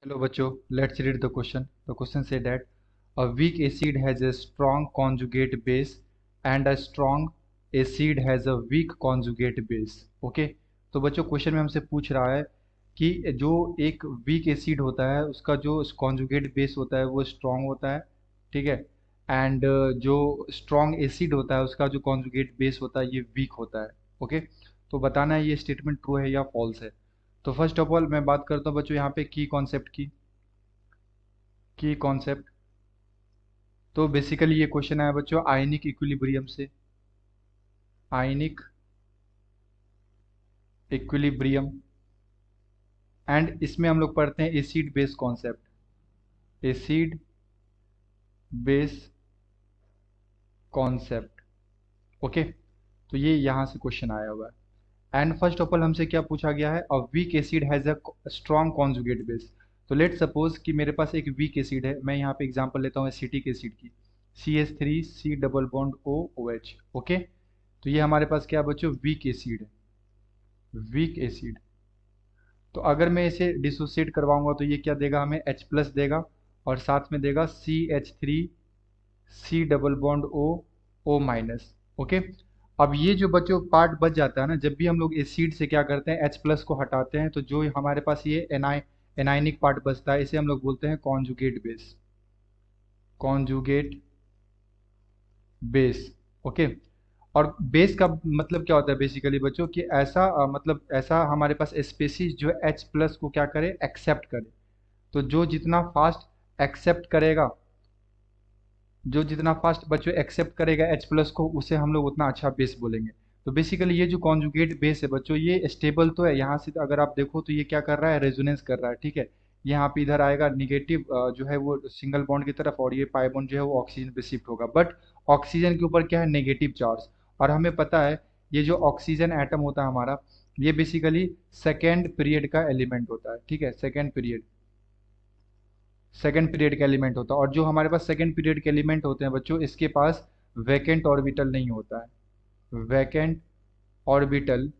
Hello बच्चों, let's read the question. The question said that a weak acid has a strong conjugate base and a strong acid has a weak conjugate base. Okay, तो बच्चों question में हमसे पूछ रहा है कि जो एक वीक एसिड होता है उसका जो कॉन्जुगेट बेस होता है वो स्ट्रांग होता है, ठीक है। एंड जो स्ट्रांग एसिड होता है उसका जो कॉन्जुगेट बेस होता है ये वीक होता है। ओके, तो बताना है ये स्टेटमेंट ट्रू है या फॉल्स है। तो फर्स्ट ऑफ ऑल मैं बात करता हूँ बच्चों यहाँ पे की कॉन्सेप्ट। तो बेसिकली ये क्वेश्चन आया बच्चों आयनिक इक्विलिब्रियम से। आयनिक इक्विलिब्रियम एंड इसमें हम लोग पढ़ते हैं acid base concept. Acid base concept. Okay, तो ये यहाँ से क्वेश्चन आया हुआ है। एंड फर्स्ट ऑफ ऑल हमसे क्या पूछा गया है, a weak acid has a strong conjugate base. तो लेट सपोज कि मेरे पास एक वीक एसिड है, मैं यहाँ पे एग्जांपल लेता हूँ एसिटिक एसिड की, CH3 C double bond OH। Okay, तो ये हमारे पास क्या है बच्चों, वीक एसिड है, वीक एसिड। तो अगर मैं इसे डिसोसिएट करवाऊंगा तो ये क्या देगा, हमें H प्लस देगा और साथ में देगा CH3 C double bond O minus. Okay, अब ये जो बच्चों पार्ट बच जाता है ना, जब भी हम लोग एसिड से क्या करते हैं H प्लस को हटाते हैं तो जो हमारे पास ये एनाइनिक पार्ट बचता है इसे हम लोग बोलते हैं conjugate base. Conjugate base. Okay, और बेस का मतलब क्या होता है बेसिकली बच्चों कि ऐसा मतलब ऐसा हमारे पास स्पेसीज जो H प्लस को क्या करे, एक्सेप्ट करे। तो जो जितना फास्ट एक्सेप्ट करेगा, जो जितना फास्ट बच्चों एक्सेप्ट करेगा H प्लस को, उसे हम लोग उतना अच्छा बेस बोलेंगे। तो बेसिकली ये जो कॉन्जुगेट बेस है बच्चों ये स्टेबल तो है, यहाँ से अगर आप देखो तो ये क्या कर रहा है, रेजोनेंस कर रहा है, ठीक है। यहाँ पे इधर आएगा निगेटिव जो है वो सिंगल बॉन्ड की तरफ, और ये पाई बॉन्ड जो है वो ऑक्सीजन पे शिफ्ट होगा, बट ऑक्सीजन के ऊपर क्या है, नेगेटिव चार्ज। और हमें पता है ये जो ऑक्सीजन एटम होता है हमारा, ये बेसिकली सेकेंड पीरियड का एलिमेंट होता है, ठीक है। सेकेंड पीरियड का एलिमेंट होता है, और जो हमारे पास सेकेंड पीरियड के एलिमेंट होते हैं बच्चों इसके पास वैकेंट ऑर्बिटल नहीं होता है। वैकेंट ऑर्बिटल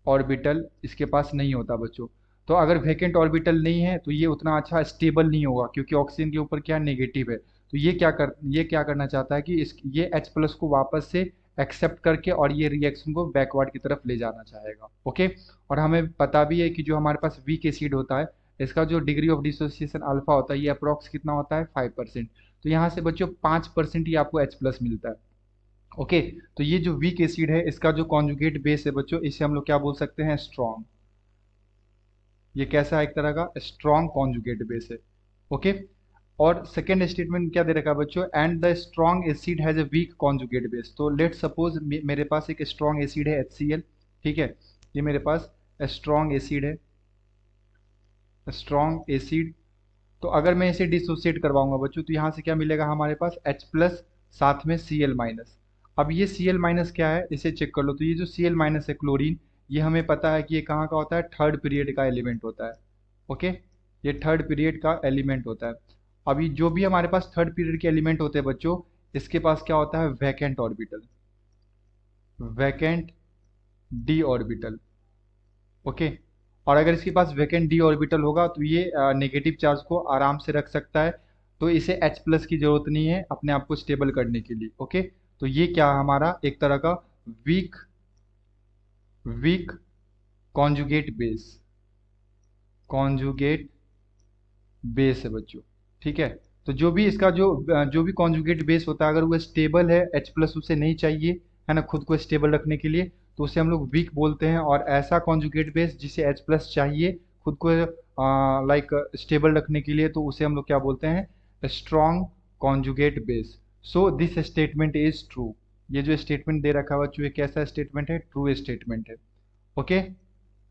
ऑर्बिटल इसके पास नहीं होता बच्चों। तो अगर वैकेंट ऑर्बिटल नहीं है तो ये उतना अच्छा स्टेबल नहीं होगा, क्योंकि ऑक्सीजन के ऊपर क्या नेगेटिव है। तो ये क्या करना चाहता है कि ये H प्लस को वापस से एक्सेप्ट करके और ये रिएक्शन को बैकवर्ड की तरफ ले जाना चाहेगा। ओके, और हमें पता भी है कि जो हमारे पास वीक एसिड होता है इसका जो डिग्री ऑफ डिसोसिएशन अल्फा होता है ये अप्रोक्स कितना होता है, 5%। तो यहाँ से बच्चों 5% ही आपको H प्लस मिलता है। ओके, तो ये जो वीक एसिड है इसका जो कॉन्जुगेट बेस है बच्चों इसे हम लोग क्या बोल सकते हैं, स्ट्रॉन्ग। ये कैसा है, एक तरह का स्ट्रॉन्ग कॉन्जुगेट बेस है। ओके, और सेकेंड स्टेटमेंट क्या दे रखा है बच्चों, and the strong acid has a weak conjugate base. तो लेट सपोज मेरे पास एक स्ट्रॉन्ग एसिड है HCl, ठीक है। ये मेरे पास स्ट्रॉन्ग एसिड है, स्ट्रॉन्ग एसिड। तो अगर मैं इसे डिसोसिएट करवाऊंगा बच्चों तो यहाँ से क्या मिलेगा हमारे पास, H प्लस साथ में Cl माइनस। अब ये Cl माइनस क्या है इसे चेक कर लो। तो ये जो Cl माइनस है क्लोरीन, ये हमें पता है कि ये कहाँ का होता है, थर्ड पीरियड का एलिमेंट होता है। ओके, ये थर्ड पीरियड का एलिमेंट होता है। अभी जो भी हमारे पास थर्ड पीरियड के एलिमेंट होते हैं बच्चों इसके पास क्या होता है, vacant orbital, vacant D orbital. Okay, और अगर इसके पास वैकेंट डी ऑर्बिटल होगा तो ये नेगेटिव चार्ज को आराम से रख सकता है। तो इसे H प्लस की जरूरत नहीं है अपने आप को स्टेबल करने के लिए। ओके, तो ये क्या हमारा एक तरह का weak weak conjugate base, conjugate base है बच्चों, ठीक है। तो जो भी इसका जो भी कॉन्जुगेट बेस होता है अगर वो स्टेबल है, H प्लस उसे नहीं चाहिए है ना खुद को स्टेबल रखने के लिए, तो उसे हम लोग वीक बोलते हैं। और ऐसा कॉन्जुगेट बेस जिसे H प्लस चाहिए खुद को लाइक स्टेबल रखने के लिए, तो उसे हम लोग क्या बोलते हैं, strong conjugate base. So this statement is true. ये जो स्टेटमेंट दे रखा है बच्चों ये कैसा स्टेटमेंट है, ट्रू स्टेटमेंट है। Okay,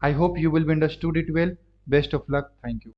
I hope you will be understood it well. Best of luck, thank you.